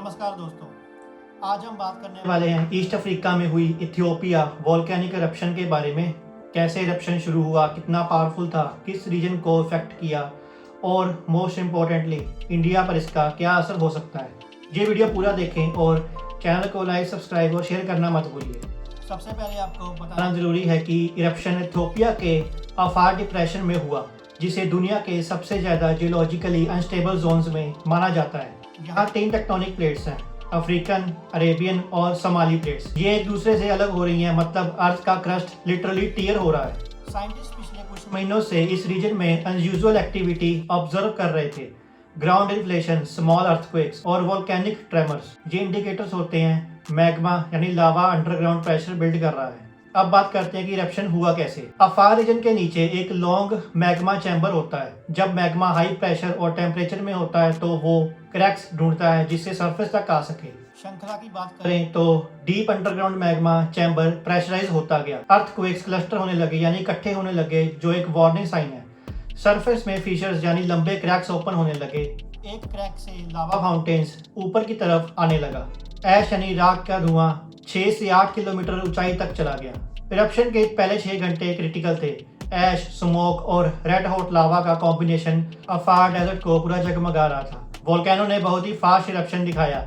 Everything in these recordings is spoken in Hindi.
नमस्कार दोस्तों, आज हम बात करने वाले हैं ईस्ट अफ्रीका में हुई इथियोपिया वोल्केनिक इरप्शन के बारे में। कैसे इरप्शन शुरू हुआ, कितना पावरफुल था, किस रीजन को इफेक्ट किया और मोस्ट इम्पोर्टेंटली इंडिया पर इसका क्या असर हो सकता है। ये वीडियो पूरा देखें और चैनल को लाइक, सब्सक्राइब और शेयर करना मत भूलिए। सबसे पहले आपको बताना जरूरी है कि इरप्शन इथियोपिया के अफार डिप्रेशन में हुआ, जिसे दुनिया के सबसे ज़्यादा जियोलॉजिकली अनस्टेबल जोन्स में माना जाता है। यहाँ 3 टेक्टोनिक प्लेट्स हैं, अफ्रीकन, अरेबियन और सोमाली प्लेट्स। ये एक दूसरे से अलग हो रही हैं, मतलब अर्थ का क्रस्ट लिटरली टीयर हो रहा है। साइंटिस्ट पिछले कुछ महीनों से इस रीजन में अनयूजुअल एक्टिविटी ऑब्जर्व कर रहे थे। ग्राउंड इन्फ्लेशन, स्मॉल अर्थक्वेक्स और वोल्केनिक ट्रेमर्स, ये इंडिकेटर्स होते हैं मैग्मा यानी लावा अंडरग्राउंड प्रेशर बिल्ड कर रहा है। अब बात करते हैं कि इरप्शन हुआ कैसे। अफार रीजन के नीचे एक लॉन्ग मैग्मा चैम्बर होता है। जब मैग्मा हाई प्रेशर और टेम्परेचर में होता है तो वो क्रैक्स ढूंढता है जिससे सरफेस तक आ सके। श्रृंखला की बात करें तो deep underground magma chamber pressurise होता गया, अर्थक्वेक्स क्लस्टर होने लगे यानी इकट्ठे होने लगे, जो एक वार्निंग साइन है। सरफेस में फीचर्स यानी लंबे क्रैक्स ओपन होने लगे। एक क्रैक से लावा फाउंटेन्स ऊपर की तरफ आने लगा। ऐश यानी राख का धुआं 6 से 8 किलोमीटर ऊंचाई तक चला गया। इरप्शन के पहले 6 घंटे क्रिटिकल थे। ऐश, स्मोक और रेड हॉट लावा का कॉम्बिनेशन अफार डेजर्ट को पूरा जगमगा रहा था। वोल्केनो ने बहुत ही फास्ट इरप्शन दिखाया,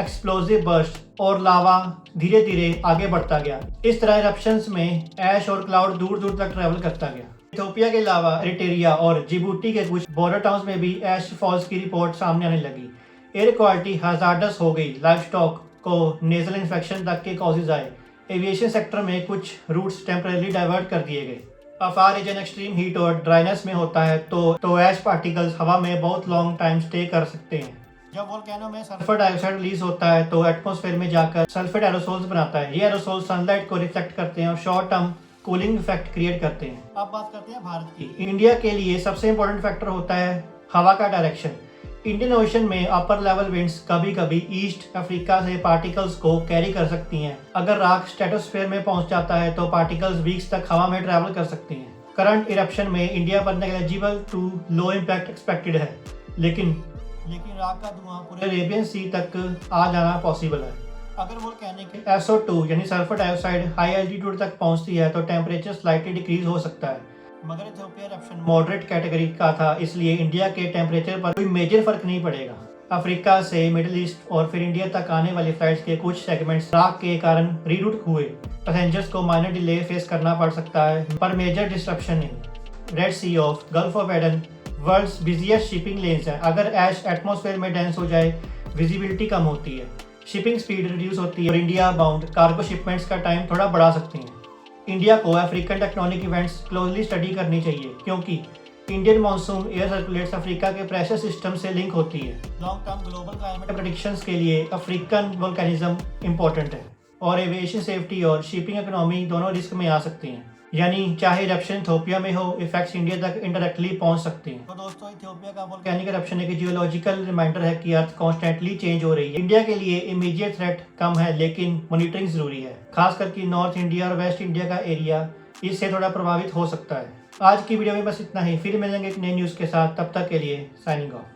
एक्सप्लोसिव बर्स्ट और लावा धीरे धीरे आगे बढ़ता गया। इस तरह इरप्शंस में ऐश और क्लाउड दूर दूर तक ट्रेवल करता गया। इथियोपिया के अलावा एरिट्रिया और जिबूटी के कुछ बॉर्डर टाउन्स में भी ऐश फॉल्स की रिपोर्ट सामने आने लगी। एयर क्वालिटी हजार्डस हो गई, लाइफ स्टॉक को नेजल इन्फेक्शन तक के कॉजेज आए। एविएशन सेक्टर में कुछ रूट्स टेम्परेली डाइवर्ट कर दिए गए। अफार रीजन एक्सट्रीम हीट और ड्राइनेस में होता है तो ऐश पार्टिकल्स हवा में बहुत लॉन्ग टाइम स्टे कर सकते हैं। जब वोल्केनो में सल्फर डाइऑक्साइड रिलीज होता है तो एटमॉस्फेयर में जाकर सल्फेट एरोसोल्स बनाता है। ये एरोसोल्स सनलाइट को रिफ्लेक्ट करते हैं और short term cooling effect create करते हैं। अब बात करते हैं भारत की। इंडिया के लिए सबसे इंपॉर्टेंट फैक्टर होता है हवा का डायरेक्शन। इंडियन ओशन में अपर लेवल विंड्स कभी कभी ईस्ट अफ्रीका से पार्टिकल्स को कैरी कर सकती हैं। अगर राख स्ट्रेटोस्फेयर में पहुंच जाता है तो पार्टिकल्स वीक्स तक हवा में ट्रैवल कर सकती हैं। करंट इरप्शन में इंडिया पर negligible to low impact expected है, लेकिन राख का धुआं पूरे अरेबियन सी तक आ जाना पॉसिबल है। अगर वोल्केनिक SO2 यानी सल्फर डाइऑक्साइड हाई एल्टीट्यूड तक पहुंचती है तो टेम्परेचर स्लाइटली डिक्रीज हो सकता है। मगर इथियोपिया इरप्शन मॉडरेट कैटेगरी का था, इसलिए इंडिया के टेम्परेचर पर कोई मेजर फर्क नहीं पड़ेगा। अफ्रीका से मिडिल ईस्ट और फिर इंडिया तक आने वाली फ्लाइट्स के कुछ सेगमेंट्स राख के कारण रीरूट हुए। पैसेंजर्स को माइनर डिले फेस करना पड़ सकता है, पर मेजर डिस्ट्रप्शन नहीं। Red sea of gulf of Aden world's busiest shipping lanes है। अगर ऐश एटमॉस्फेयर में डेंस हो जाए, विजिबिलिटी कम होती है, शिपिंग स्पीड रिड्यूस होती है और इंडिया बाउंड कार्गो शिपमेंट्स का टाइम थोड़ा बढ़ा सकती हैं। इंडिया को African tectonic events closely study करनी चाहिए, क्योंकि Indian monsoon air circulates Africa के प्रेशर सिस्टम से लिंक होती है। Long term global climate predictions के लिए अफ्रीकन वोल्केनिज्म इंपॉर्टेंट है और एविएशन सेफ्टी और शिपिंग इकोनॉमी दोनों रिस्क में आ सकती हैं। यानी चाहे इरप्शन इथियोपिया में हो, इफेक्ट्स इंडिया तक इनडायरेक्टली पहुंच सकते हैं। तो दोस्तों, इथियोपिया का वोल्केनिक इरप्शन एक जियोलॉजिकल रिमाइंडर है कि अर्थ कॉन्स्टेंटली चेंज हो रही है। इंडिया के लिए इमीडिएट थ्रेट कम है, लेकिन मॉनिटरिंग जरूरी है। खास करके नॉर्थ इंडिया और वेस्ट इंडिया का एरिया इससे थोड़ा प्रभावित हो सकता है। आज की वीडियो में बस इतना ही। फिर मिलेंगे एक नई न्यूज़ के साथ, तब तक के लिए साइनिंग ऑफ।